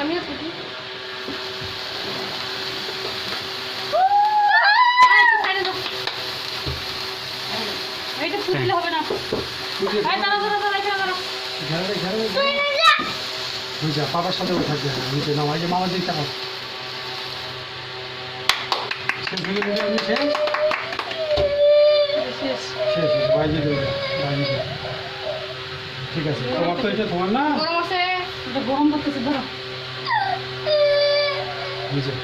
আমিও থাকি। এইটা ফুটলে হবে না। বুঝা বাবার সাথে ওঠা যায় না নিচে নামাই যে মামা দিকটা শেষ হয়ে গেলে শেষ শেষ। শেষ বাইরে বাইরে ঠিক আছে তোমার তো এটা তোমার না গরম আছে, এটা গরম করতেছে ধরো। বুঝে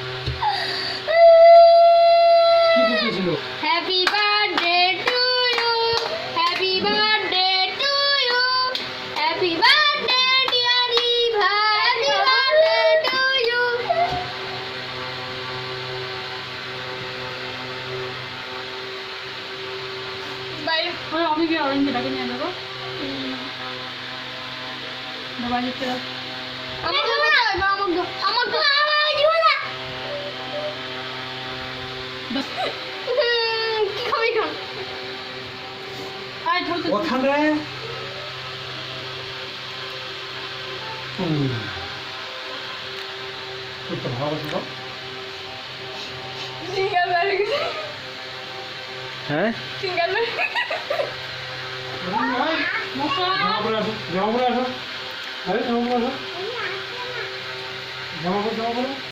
কি করতেছিল happy birthday to you, happy birthday to you, happy birthday dear Eva, happy birthday to you. বাইরে আমি কি অরেঞ্জটাকে নিয়ে যাবো? বাইরে চলো। আমার তো আমার তো দিব না। কি খাবি খান? আয় ঝলতে ওখান রে তো ভালো ছিল সিঙ্গাল বেড়ে গেছে। হ্যাঁ সিঙ্গাল বেড়ে মশা জামা পরে আসো আরে জামা পরে আসো জামা পরে